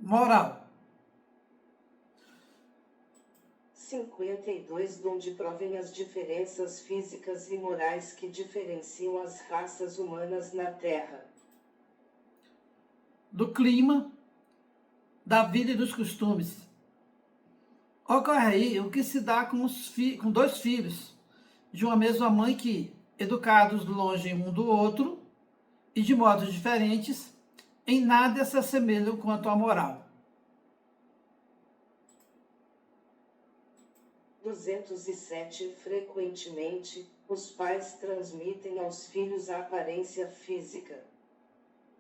Moral. 52. De onde provém as diferenças físicas e morais que diferenciam as raças humanas na Terra? Do clima, da vida e dos costumes. Ocorre aí o que se dá com dois filhos de uma mesma mãe que, educados longe um do outro e de modos diferentes, em nada se assemelham quanto à moral. 207. Frequentemente, os pais transmitem aos filhos a aparência física.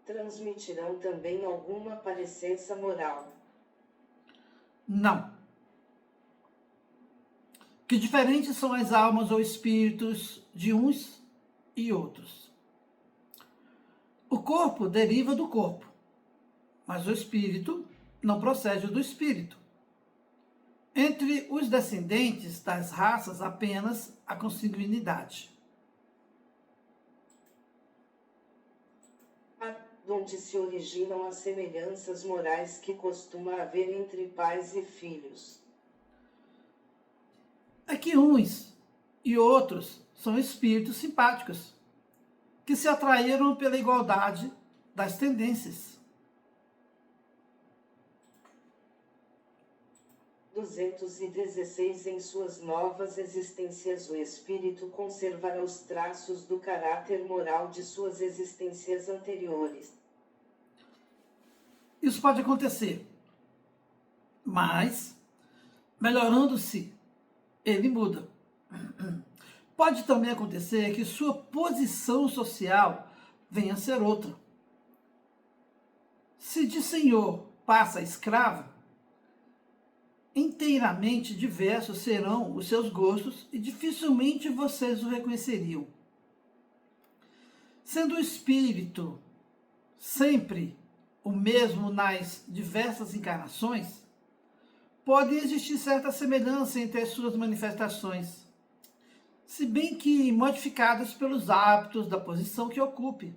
Transmitirão também alguma parecença moral? Não. Que diferentes são as almas ou espíritos de uns e outros. O corpo deriva do corpo, mas o espírito não procede do espírito. Entre os descendentes das raças, apenas a consanguinidade. De onde se originam as semelhanças morais que costuma haver entre pais e filhos? É que uns e outros são espíritos simpáticos, que se atraíram pela igualdade das tendências. 216. Em suas novas existências, o espírito conservará os traços do caráter moral de suas existências anteriores. Isso pode acontecer, mas, melhorando-se, ele muda. Pode também acontecer que sua posição social venha a ser outra. Se de senhor passa a escravo, inteiramente diversos serão os seus gostos e dificilmente vocês o reconheceriam. Sendo o espírito sempre o mesmo nas diversas encarnações, pode existir certa semelhança entre as suas manifestações, se bem que modificadas pelos hábitos da posição que ocupe,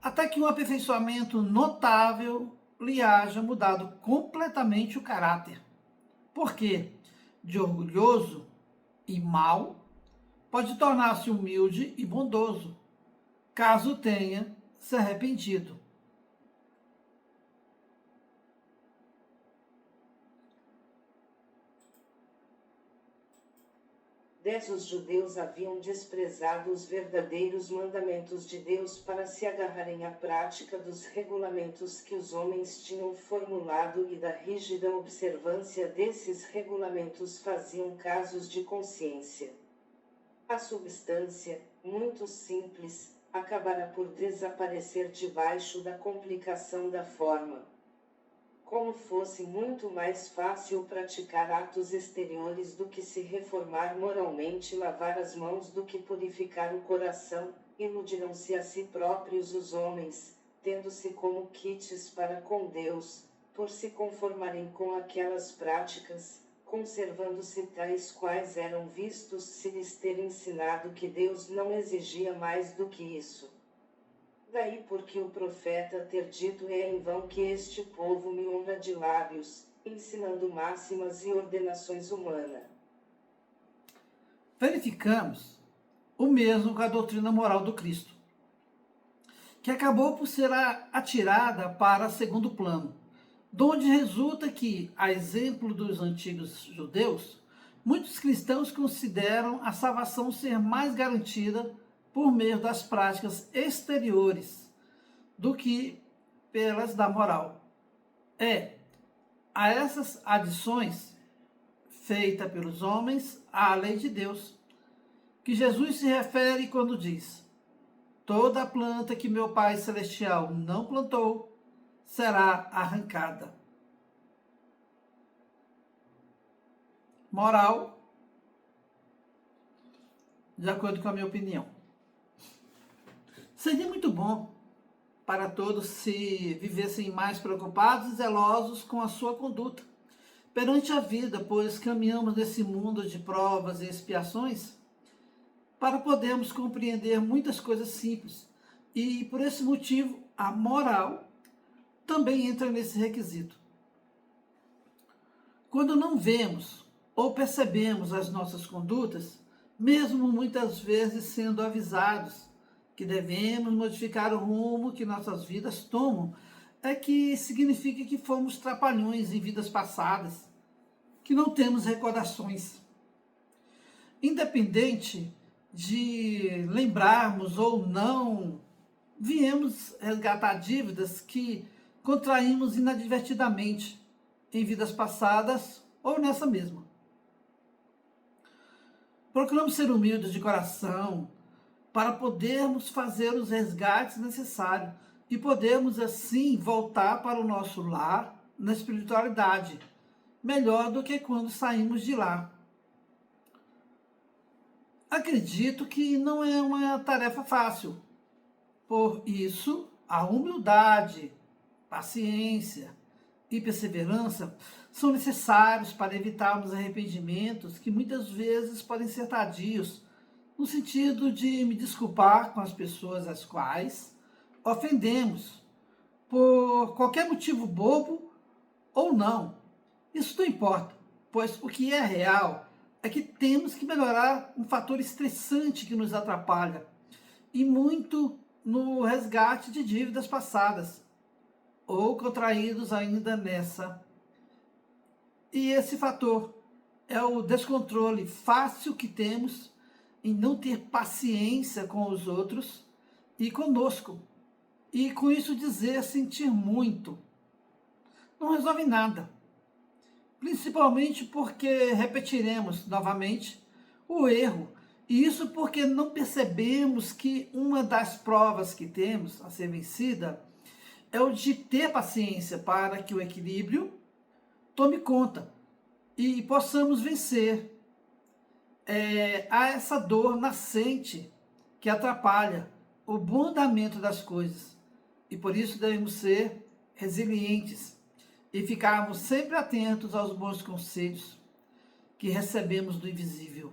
até que um aperfeiçoamento notável lhe haja mudado completamente o caráter. Porque de orgulhoso e mau pode tornar-se humilde e bondoso, caso tenha se arrependido. Os judeus haviam desprezado os verdadeiros mandamentos de Deus para se agarrarem à prática dos regulamentos que os homens tinham formulado, e da rígida observância desses regulamentos faziam casos de consciência. A substância, muito simples, acabará por desaparecer debaixo da complicação da forma. Como fosse muito mais fácil praticar atos exteriores do que se reformar moralmente e lavar as mãos do que purificar o coração, iludirão-se a si próprios os homens, tendo-se como quites para com Deus, por se conformarem com aquelas práticas, conservando-se tais quais eram vistos se lhes ter ensinado que Deus não exigia mais do que isso. Daí porque o profeta ter dito: é em vão que este povo me honra de lábios, ensinando máximas e ordenações humanas. Verificamos o mesmo com a doutrina moral do Cristo, que acabou por ser atirada para segundo plano, donde resulta que, a exemplo dos antigos judeus, muitos cristãos consideram a salvação ser mais garantida por meio das práticas exteriores do que pelas da moral. A essas adições feitas pelos homens à lei de Deus, que Jesus se refere quando diz: toda a planta que meu Pai Celestial não plantou será arrancada. Moral, de acordo com a minha opinião. Seria muito bom para todos se vivessem mais preocupados e zelosos com a sua conduta perante a vida, pois caminhamos nesse mundo de provas e expiações para podermos compreender muitas coisas simples. E por esse motivo, a moral também entra nesse requisito. Quando não vemos ou percebemos as nossas condutas, mesmo muitas vezes sendo avisados que devemos modificar o rumo que nossas vidas tomam, é que significa que fomos trapalhões em vidas passadas, que não temos recordações. Independente de lembrarmos ou não, viemos resgatar dívidas que contraímos inadvertidamente em vidas passadas ou nessa mesma. Procuramos ser humildes de coração para podermos fazer os resgates necessários e podermos assim voltar para o nosso lar na espiritualidade, melhor do que quando saímos de lá. Acredito que não é uma tarefa fácil. Por isso, a humildade, paciência e perseverança são necessários para evitarmos arrependimentos que muitas vezes podem ser tardios, no sentido de me desculpar com as pessoas às quais ofendemos, por qualquer motivo bobo ou não. Isso não importa, pois o que é real é que temos que melhorar um fator estressante que nos atrapalha, e muito no resgate de dívidas passadas, ou contraídos ainda nessa. E esse fator é o descontrole fácil que temos em não ter paciência com os outros e conosco. E com isso dizer sentir muito. Não resolve nada. Principalmente porque repetiremos novamente o erro. E isso porque não percebemos que uma das provas que temos a ser vencida é o de ter paciência para que o equilíbrio tome conta e possamos vencer a essa dor nascente que atrapalha o bom andamento das coisas. E por isso devemos ser resilientes e ficarmos sempre atentos aos bons conselhos que recebemos do invisível.